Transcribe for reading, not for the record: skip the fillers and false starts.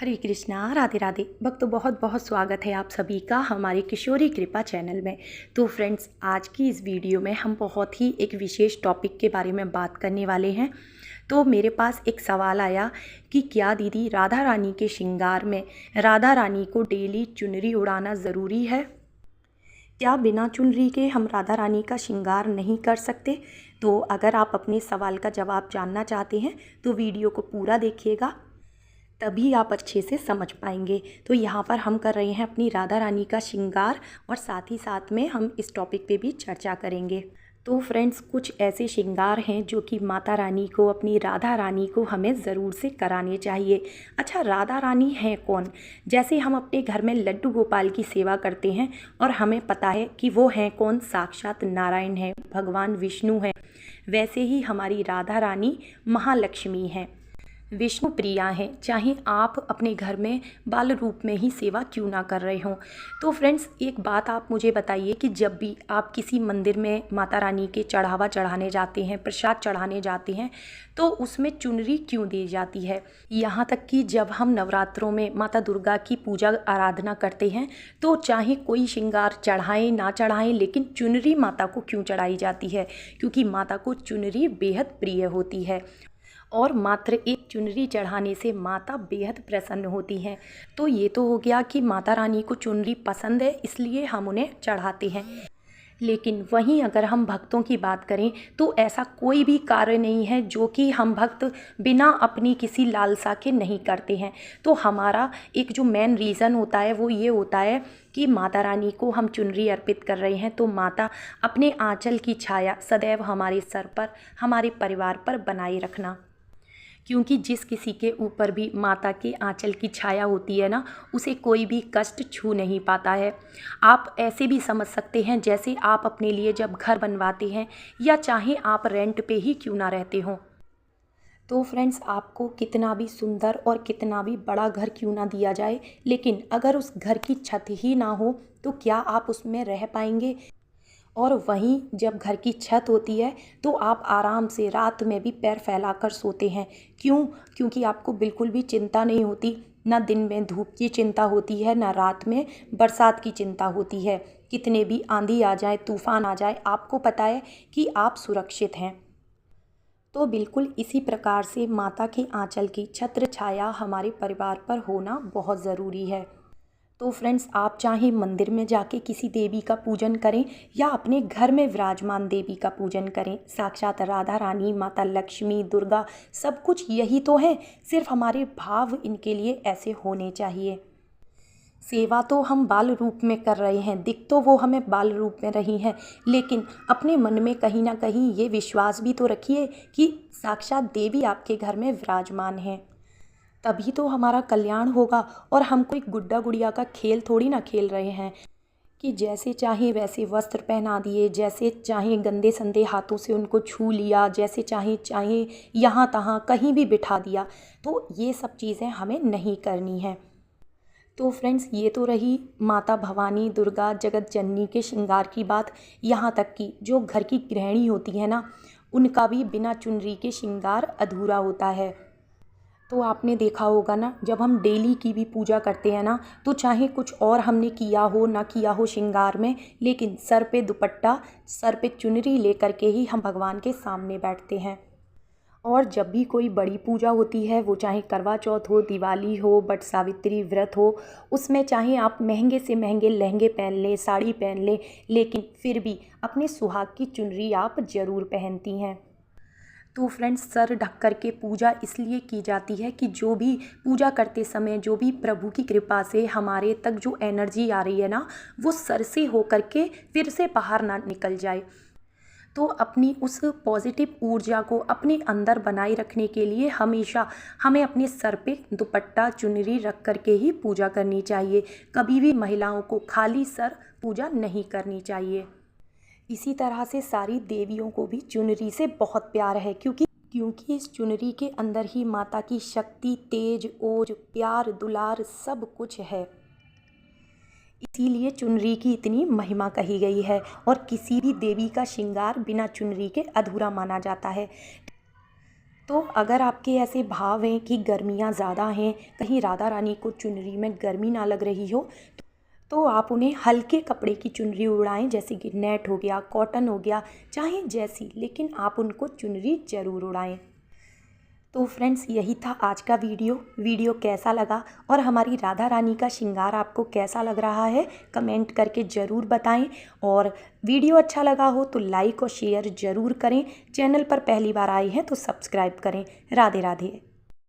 हरे कृष्णा, राधे राधे। भक्तों, बहुत बहुत स्वागत है आप सभी का हमारे किशोरी कृपा चैनल में। तो फ्रेंड्स, आज की इस वीडियो में हम बहुत ही एक विशेष टॉपिक के बारे में बात करने वाले हैं। तो मेरे पास एक सवाल आया कि क्या दीदी, राधा रानी के श्रृंगार में राधा रानी को डेली चुनरी उड़ाना ज़रूरी है? क्या बिना चुनरी के हम राधा रानी का श्रृंगार नहीं कर सकते? तो अगर आप अपने सवाल का जवाब जानना चाहते हैं तो वीडियो को पूरा देखिएगा, तभी आप अच्छे से समझ पाएंगे। तो यहाँ पर हम कर रहे हैं अपनी राधा रानी का श्रृंगार और साथ ही साथ में हम इस टॉपिक पे भी चर्चा करेंगे। तो फ्रेंड्स, कुछ ऐसे श्रृंगार हैं जो कि माता रानी को, अपनी राधा रानी को हमें ज़रूर से कराने चाहिए। अच्छा, राधा रानी है कौन? जैसे हम अपने घर में लड्डू गोपाल की सेवा करते हैं और हमें पता है कि वो हैं कौन, साक्षात नारायण हैं, भगवान विष्णु हैं, वैसे ही हमारी राधा रानी महालक्ष्मी हैं, विष्णु प्रिया हैं, चाहे आप अपने घर में बाल रूप में ही सेवा क्यों ना कर रहे हों। तो फ्रेंड्स, एक बात आप मुझे बताइए कि जब भी आप किसी मंदिर में माता रानी के चढ़ावा चढ़ाने जाते हैं, प्रसाद चढ़ाने जाते हैं, तो उसमें चुनरी क्यों दी जाती है? यहाँ तक कि जब हम नवरात्रों में माता दुर्गा की पूजा आराधना करते हैं तो चाहे कोई श्रृंगार चढ़ाएं ना चढ़ाएं, लेकिन चुनरी माता को क्यों चढ़ाई जाती है? क्योंकि माता को चुनरी बेहद प्रिय होती है और मात्र एक चुनरी चढ़ाने से माता बेहद प्रसन्न होती हैं। तो ये तो हो गया कि माता रानी को चुनरी पसंद है, इसलिए हम उन्हें चढ़ाते हैं। लेकिन वहीं अगर हम भक्तों की बात करें तो ऐसा कोई भी कार्य नहीं है जो कि हम भक्त बिना अपनी किसी लालसा के नहीं करते हैं। तो हमारा एक जो मेन रीज़न होता है वो ये होता है कि माता रानी को हम चुनरी अर्पित कर रहे हैं, तो माता अपने आंचल की छाया सदैव हमारे सर पर, हमारे परिवार पर बनाए रखना। क्योंकि जिस किसी के ऊपर भी माता के आंचल की छाया होती है ना, उसे कोई भी कष्ट छू नहीं पाता है। आप ऐसे भी समझ सकते हैं जैसे आप अपने लिए जब घर बनवाते हैं या चाहे आप रेंट पे ही क्यों ना रहते हों, तो फ्रेंड्स, आपको कितना भी सुंदर और कितना भी बड़ा घर क्यों ना दिया जाए, लेकिन अगर उस घर की छत ही ना हो तो क्या आप उसमें रह पाएंगे? और वहीं जब घर की छत होती है तो आप आराम से रात में भी पैर फैलाकर सोते हैं। क्यों? क्योंकि आपको बिल्कुल भी चिंता नहीं होती, ना दिन में धूप की चिंता होती है, ना रात में बरसात की चिंता होती है। कितने भी आंधी आ जाए, तूफान आ जाए, आपको पता है कि आप सुरक्षित हैं। तो बिल्कुल इसी प्रकार से माता के आंचल की छत्र छाया हमारे परिवार पर होना बहुत ज़रूरी है। तो फ्रेंड्स, आप चाहे मंदिर में जाके किसी देवी का पूजन करें या अपने घर में विराजमान देवी का पूजन करें, साक्षात राधा रानी, माता लक्ष्मी, दुर्गा, सब कुछ यही तो है। सिर्फ हमारे भाव इनके लिए ऐसे होने चाहिए। सेवा तो हम बाल रूप में कर रहे हैं, दिख तो वो हमें बाल रूप में रही हैं, लेकिन अपने मन में कहीं ना कहीं ये विश्वास भी तो रखिए कि साक्षात देवी आपके घर में विराजमान हैं। तभी तो हमारा कल्याण होगा। और हम कोई गुड्डा गुड़िया का खेल थोड़ी ना खेल रहे हैं कि जैसे चाहे वैसे वस्त्र पहना दिए, जैसे चाहे गंदे संदे हाथों से उनको छू लिया, जैसे चाहे चाहे यहाँ तहाँ कहीं भी बिठा दिया। तो ये सब चीज़ें हमें नहीं करनी है। तो फ्रेंड्स, ये तो रही माता भवानी, दुर्गा, जगत जननी के श्रृंगार की बात। यहाँ तक कि जो घर की गृहिणी होती है ना, उनका भी बिना चुनरी के श्रृंगार अधूरा होता है। तो आपने देखा होगा ना, जब हम डेली की भी पूजा करते हैं ना, तो चाहे कुछ और हमने किया हो ना किया हो श्रृंगार में, लेकिन सर पे दुपट्टा, सर पे चुनरी लेकर के ही हम भगवान के सामने बैठते हैं। और जब भी कोई बड़ी पूजा होती है, वो चाहे करवा चौथ हो, दिवाली हो, बट सावित्री व्रत हो, उसमें चाहे आप महंगे से महंगे लहंगे पहन लें, साड़ी पहन लें, लेकिन फिर भी अपने सुहाग की चुनरी आप ज़रूर पहनती हैं। तो फ्रेंड्स, सर ढक कर के पूजा इसलिए की जाती है कि जो भी पूजा करते समय, जो भी प्रभु की कृपा से हमारे तक जो एनर्जी आ रही है ना, वो सर से हो कर के फिर से बाहर ना निकल जाए। तो अपनी उस पॉजिटिव ऊर्जा को अपने अंदर बनाए रखने के लिए हमेशा हमें अपने सर पे दुपट्टा, चुनरी रख कर के ही पूजा करनी चाहिए। कभी भी महिलाओं को खाली सर पूजा नहीं करनी चाहिए। इसी तरह से सारी देवियों को भी चुनरी से बहुत प्यार है, क्योंकि इस चुनरी के अंदर ही माता की शक्ति, तेज, ओज, प्यार, दुलार सब कुछ है। इसीलिए चुनरी की इतनी महिमा कही गई है और किसी भी देवी का श्रृंगार बिना चुनरी के अधूरा माना जाता है। तो अगर आपके ऐसे भाव हैं कि गर्मियाँ ज़्यादा हैं, कहीं राधा रानी को चुनरी में गर्मी ना लग रही हो, तो आप उन्हें हल्के कपड़े की चुनरी उड़ाएं, जैसे कि नेट हो गया, कॉटन हो गया, चाहे जैसी, लेकिन आप उनको चुनरी ज़रूर उड़ाएं। तो फ्रेंड्स, यही था आज का वीडियो कैसा लगा और हमारी राधा रानी का श्रृंगार आपको कैसा लग रहा है, कमेंट करके ज़रूर बताएं। और वीडियो अच्छा लगा हो तो लाइक और शेयर ज़रूर करें। चैनल पर पहली बार आए हैं तो सब्सक्राइब करें। राधे राधे।